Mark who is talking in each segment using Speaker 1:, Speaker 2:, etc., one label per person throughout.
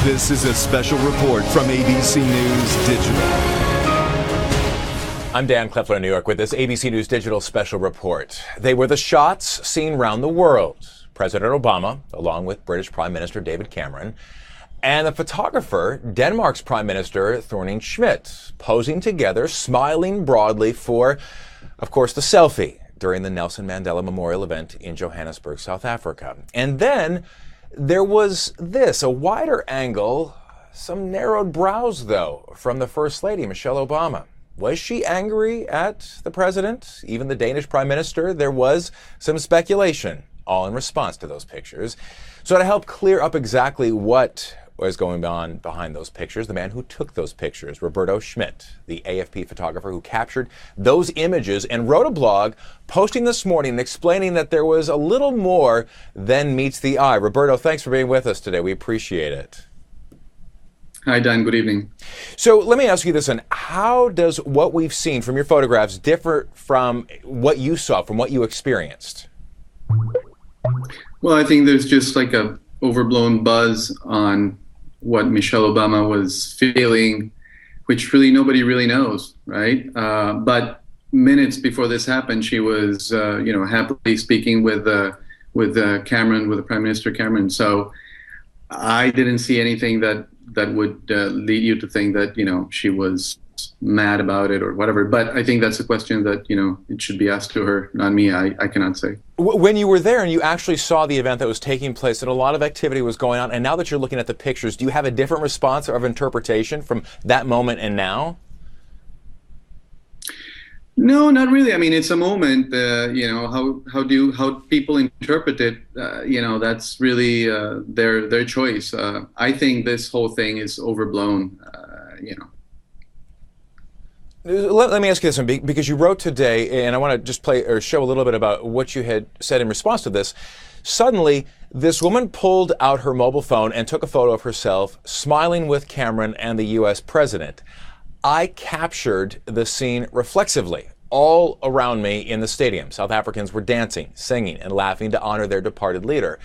Speaker 1: This is a special report from ABC News Digital.
Speaker 2: I'm Dan Kleffler in New York with this ABC News Digital special report. They were the shots seen around the world. President Obama, along with British Prime Minister David Cameron, and the photographer, Denmark's Prime Minister Thorning-Schmidt, posing together, smiling broadly for, of course, the selfie during the Nelson Mandela Memorial event in Johannesburg, South Africa. And then there was this, a wider angle, some narrowed brows, though, from the First Lady, Michelle Obama. Was she angry at the president, even the Danish Prime Minister? There was some speculation, all in response to those pictures. So to help clear up exactly what was going on behind those pictures, the man who took those pictures, Roberto Schmidt, the AFP photographer who captured those images and wrote a blog posting this morning explaining that there was a little more than meets the eye. Roberto, thanks for being with us today. We appreciate it.
Speaker 3: Hi, Dan. Good evening.
Speaker 2: So let me ask you this, and how does what we've seen from your photographs differ from what you saw, from what you experienced?
Speaker 3: Well, I think there's just like a overblown buzz on what Michelle Obama was feeling, which really nobody really knows, right? But minutes before this happened, she was, happily speaking with Cameron, with the Prime Minister Cameron. So I didn't see anything that would lead you to think that, she was mad about it or whatever. But I think that's a question that, it should be asked to her, not me. I cannot say.
Speaker 2: When you were there and you actually saw the event that was taking place and a lot of activity was going on, and now that you're looking at the pictures, do you have a different response or interpretation from that moment and now?
Speaker 3: No, not really. I mean, it's a moment, how people interpret it, that's really their choice. I think this whole thing is overblown,
Speaker 2: Let me ask you this, because you wrote today, and I want to just play or show a little bit about what you had said in response to this. Suddenly, this woman pulled out her mobile phone and took a photo of herself smiling with Cameron and the U.S. president. I captured the scene reflexively. All around me in the stadium, South Africans were dancing, singing, and laughing to honor their departed leader.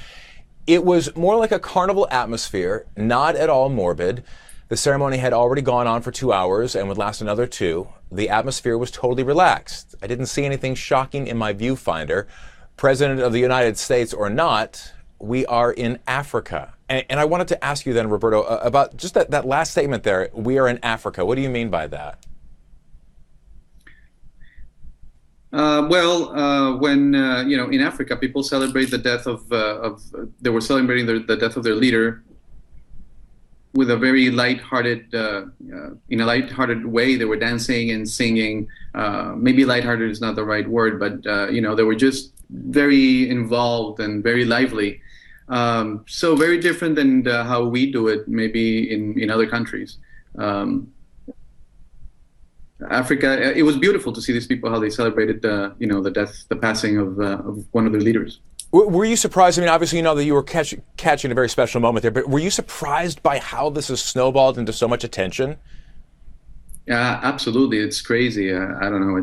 Speaker 2: It was more like a carnival atmosphere, not at all morbid. The ceremony had already gone on for 2 hours and would last another 2. The atmosphere was totally relaxed. I didn't see anything shocking in my viewfinder. President of the United States or not, we are in Africa. And I wanted to ask you then, Roberto, about just that last statement there, we are in Africa. What do you mean by that?
Speaker 3: When in Africa, people celebrate the death they were celebrating the death of their leader with a very lighthearted, in a lighthearted way. They were dancing and singing. Maybe lighthearted is not the right word, but they were just very involved and very lively. So very different than how we do it, maybe in other countries. Africa, it was beautiful to see these people, how they celebrated, the passing of one of their leaders.
Speaker 2: Were you surprised? I mean, obviously, you know that you were catching a very special moment there, but were you surprised by how this has snowballed into so much attention?
Speaker 3: Yeah, absolutely. It's crazy. I don't know.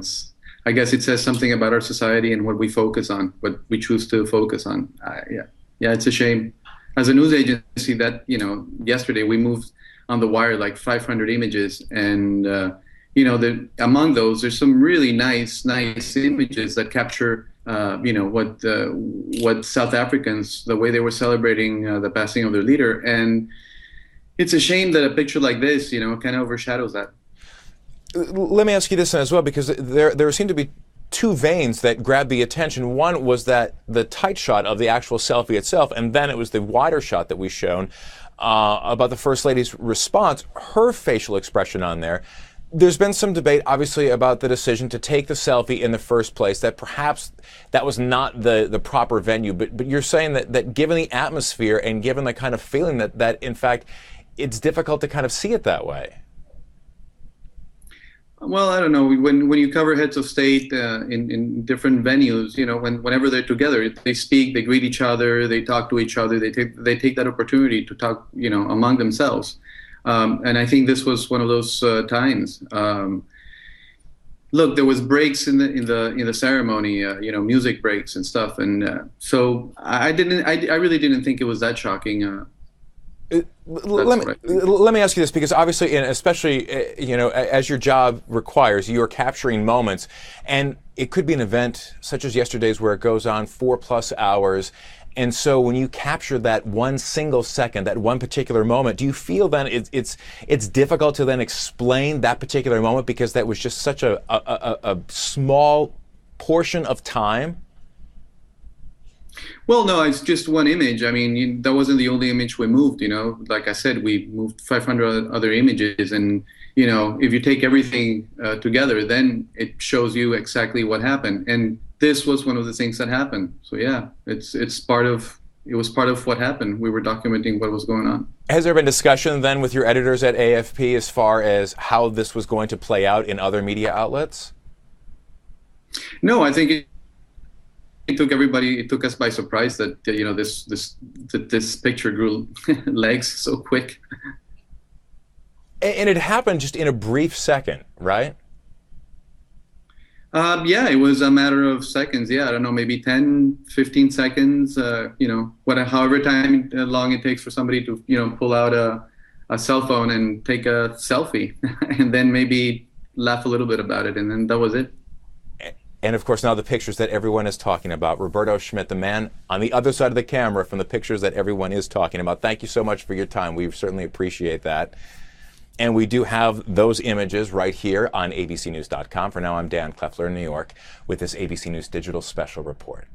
Speaker 3: I guess it says something about our society and what we focus on, what we choose to focus on. Yeah, it's a shame. As a news agency, that yesterday we moved on the wire like 500 images, and among those, there's some really nice images that capture, what South Africans, the way they were celebrating the passing of their leader. And it's a shame that a picture like this, kind of overshadows that.
Speaker 2: Let me ask you this as well, because there seem to be two veins that grabbed the attention. One was that the tight shot of the actual selfie itself, and then it was the wider shot that we've shown about the First Lady's response, her facial expression on there. There's been some debate, obviously, about the decision to take the selfie in the first place, that perhaps that was not the proper venue. But you're saying that given the atmosphere and given the kind of feeling that in fact, it's difficult to kind of see it that way.
Speaker 3: Well, I don't know. When you cover heads of state in different venues, whenever they're together, they speak, they greet each other, they talk to each other, they take that opportunity to talk, among themselves. And I think this was one of those times. Look, there was breaks in the ceremony, music breaks and stuff, and so I really didn't think it was that shocking.
Speaker 2: Let me ask you this, because obviously, and especially, as your job requires, you're capturing moments, and it could be an event such as yesterday's where it goes on 4+ hours. And so when you capture that one single second, that one particular moment, do you feel then it's difficult to then explain that particular moment because that was just such a small portion of time?
Speaker 3: Well, no, it's just one image. I mean, that wasn't the only image we moved, Like I said, we moved 500 other images. And, if you take everything together, then it shows you exactly what happened. And this was one of the things that happened. So, yeah, it was part of what happened. We were documenting what was going on.
Speaker 2: Has there been discussion then with your editors at AFP as far as how this was going to play out in other media outlets?
Speaker 3: No, I think it took us by surprise that this picture grew legs so quick.
Speaker 2: And it happened just in a brief second, right?
Speaker 3: Yeah, it was a matter of seconds. Yeah, I don't know, maybe 10, 15 seconds. However long it takes for somebody to pull out a cell phone and take a selfie, and then maybe laugh a little bit about it, and then that was it.
Speaker 2: And of course, now the pictures that everyone is talking about. Roberto Schmidt, the man on the other side of the camera from the pictures that everyone is talking about. Thank you so much for your time. We certainly appreciate that. And we do have those images right here on abcnews.com. For now, I'm Dan Kleffler in New York with this ABC News Digital Special Report.